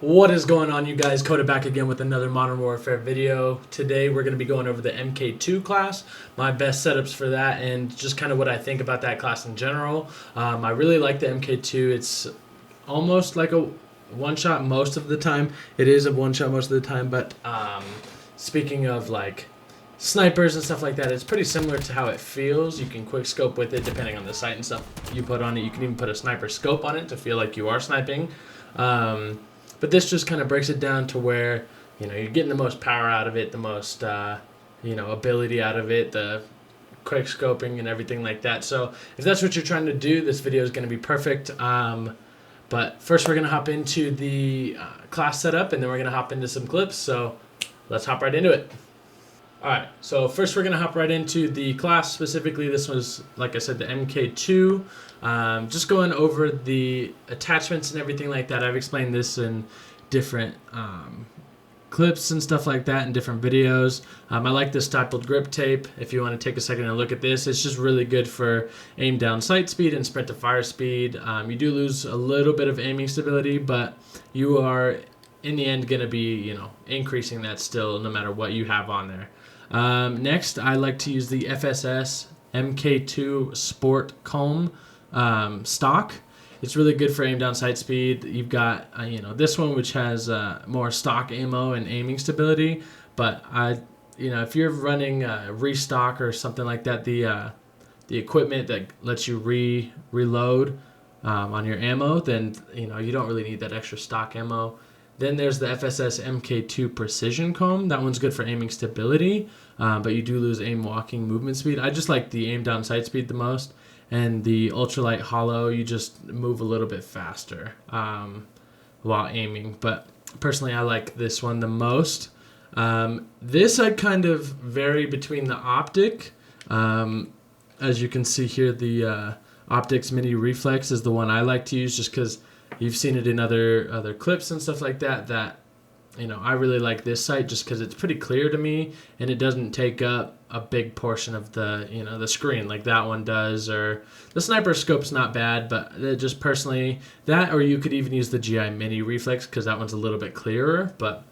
What is going on, you guys? Coda back again with another Modern Warfare video. Today we're going to be going over the MK2 class, my best setups for that, and just kind of what I think about that class in general. I really like the MK2. It's almost like a one-shot most of the time. It is a one-shot most of the time, but speaking of like snipers and stuff like that, it's pretty similar to how it feels. You can quick scope with it depending on the sight and stuff you put on it. You can even put a sniper scope on it to feel like you are sniping. But this just kind of breaks it down to where, you're getting the most power out of it, the most, ability out of it, the quick scoping and everything like that. So if that's what you're trying to do, this video is going to be perfect. But first we're going to hop into the class setup, and then we're going to hop into some clips. So let's hop right into it. All right, so first we're going to hop right into the class. Specifically, this was, like I said, the MK2. Just going over the attachments and everything like that. I've explained this in different clips and stuff like that in different videos. I like this stapled grip tape. If you want to take a second and look at this, it's just really good for aim down sight speed and sprint to fire speed. You do lose a little bit of aiming stability, but you are in the end going to be, increasing that still no matter what you have on there. Next, I like to use the FSS MK2 Sport Comb stock. It's really good for aim down sight speed. You've got this one, which has more stock ammo and aiming stability. But if you're running restock or something like that, the equipment that lets you reload on your ammo, then you don't really need that extra stock ammo. Then there's the FSS MK2 Precision Comb. That one's good for aiming stability, but you do lose aim walking movement speed. I just like the aim down sight speed the most. And the ultralight hollow, you just move a little bit faster while aiming. But personally, I like this one the most. This I kind of vary between the optic. As you can see here, the optics mini reflex is the one I like to use, just because you've seen it in other clips and stuff like that. I really like this sight just because it's pretty clear to me, and it doesn't take up a big portion of the screen like that one does. Or the sniper scope's not bad, but just personally that, or you could even use the GI mini reflex because that one's a little bit clearer. But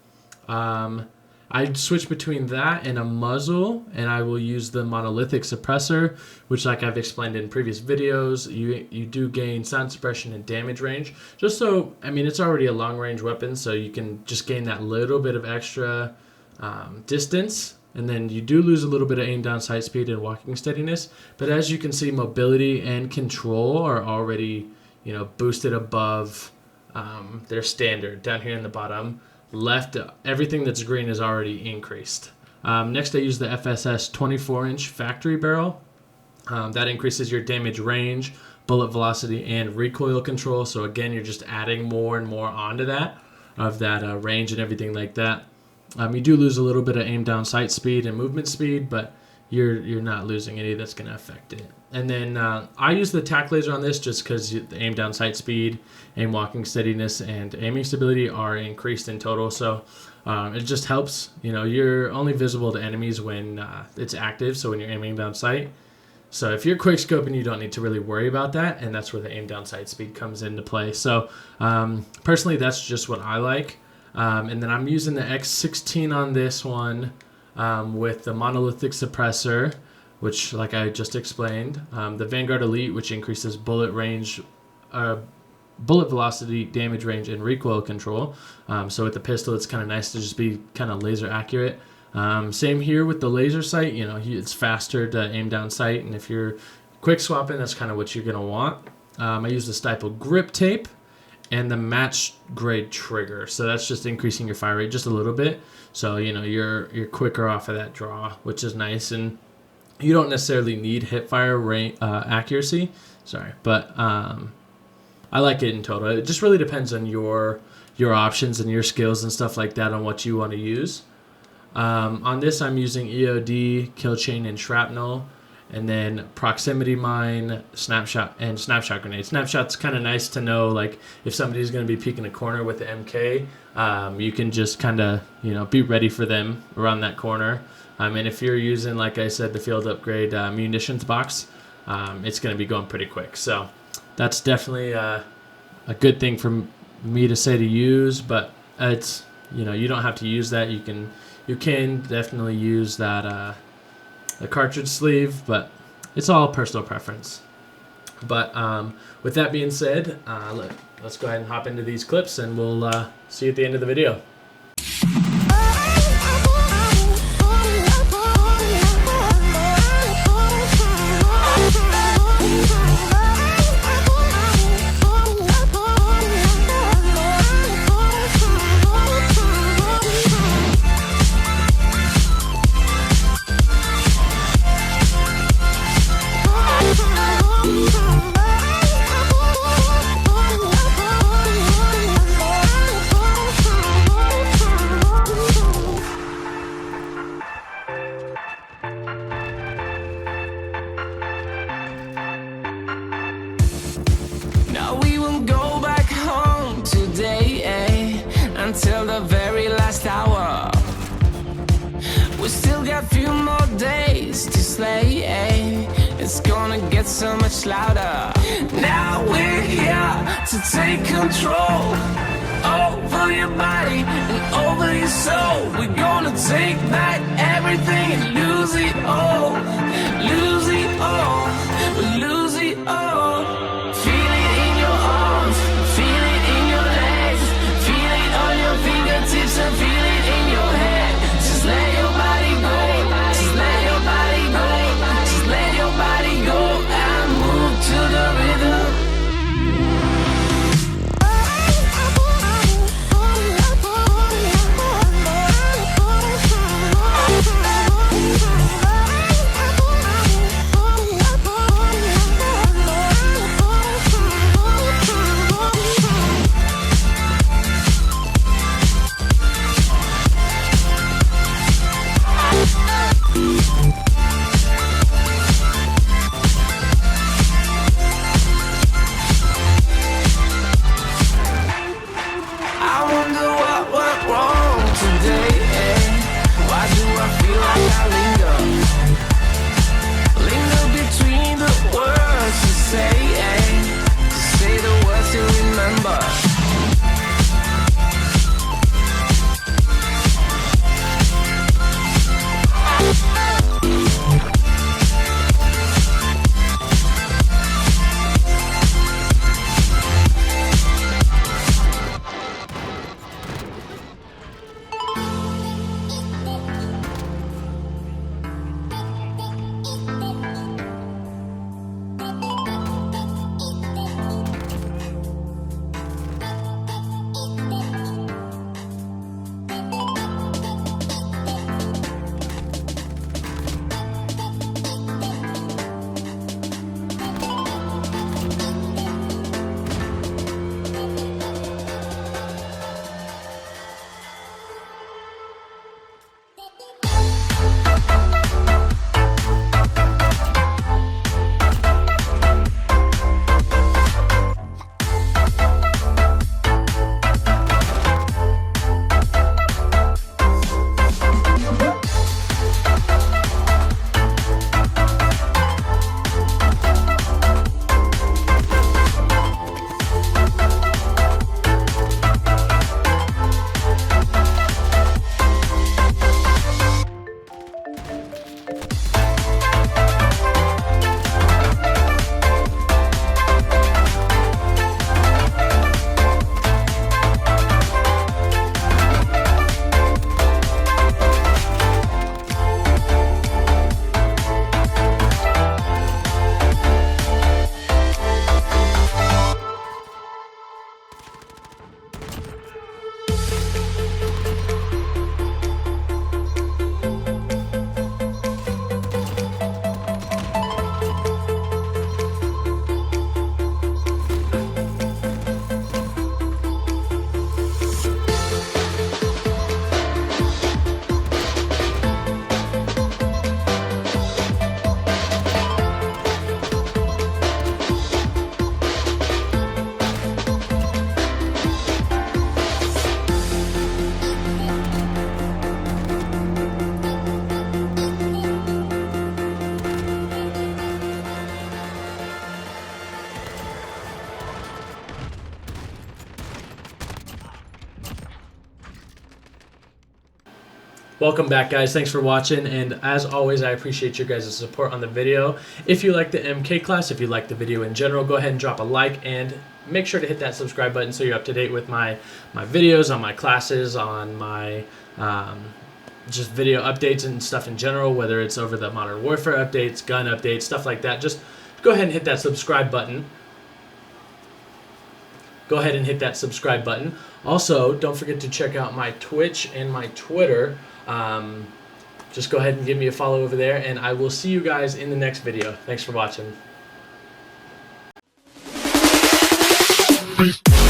I'd switch between that and a muzzle, and I will use the monolithic suppressor, which, like I've explained in previous videos, you do gain sound suppression and damage range. Just so, it's already a long range weapon, so you can just gain that little bit of extra distance, and then you do lose a little bit of aim down sight speed and walking steadiness. But as you can see, mobility and control are already boosted above their standard down here in the bottom left. Everything that's green is already increased. Next, I use the FSS 24-inch factory barrel. That increases your damage range, bullet velocity, and recoil control. So again, you're just adding more and more onto that range and everything like that. You do lose a little bit of aim down sight speed and movement speed, but you're not losing any that's going to affect it. And then I use the tack laser on this just because the aim down sight speed, aim walking steadiness, and aiming stability are increased in total. So it just helps. You're only visible to enemies when it's active, so when you're aiming down sight. So if you're quick scoping, you don't need to really worry about that, and that's where the aim down sight speed comes into play. So personally, that's just what I like. And then I'm using the X16 on this one with the monolithic suppressor, which, like I just explained, the Vanguard Elite, which increases bullet range, bullet velocity, damage range, and recoil control. So with the pistol, it's kind of nice to just be kind of laser accurate. Same here with the laser sight. It's faster to aim down sight, and if you're quick swapping, that's kind of what you're gonna want. I use the stapled grip tape and the match grade trigger. So that's just increasing your fire rate just a little bit. So you're quicker off of that draw, which is nice, and you don't necessarily need hip fire accuracy. But I like it in total. It just really depends on your options and your skills and stuff like that on what you want to use. On this, I'm using EOD, kill chain, and shrapnel. And then proximity mine, snapshot grenade. Snapshot's kind of nice to know, like if somebody's going to be peeking a corner with the MK, you can just kind of be ready for them around that corner. And if you're using, like I said, the field upgrade munitions box, it's going to be going pretty quick. So that's definitely a good thing for me to say to use. But it's, you don't have to use that. You can definitely use that the cartridge sleeve, but it's all personal preference. But with that being said, let's go ahead and hop into these clips, and we'll see you at the end of the video. Until the very last hour, we still got a few more days to slay. It's gonna get so much louder. Now we're here to take control over your body and over your soul. We're gonna take back everything and lose it all. Lose it all. Lose it all. Feel it in your arms, feel it in your legs, feel it on your fingertips and feel it in your head. Just let your body go, just let your body go, just let your body go and move to the rhythm. Welcome back, guys. Thanks for watching, and as always, I appreciate your guys' support on the video. If you like the MK class, if you like the video in general, go ahead and drop a like, and make sure to hit that subscribe button so you're up to date with my videos, on my classes, on my just video updates and stuff in general, whether it's over the Modern Warfare updates, gun updates, stuff like that. Just go ahead and hit that subscribe button. Go ahead and hit that subscribe button. Also, don't forget to check out my Twitch and my Twitter. Just go ahead and give me a follow over there, and I will see you guys in the next video. Thanks for watching. Peace.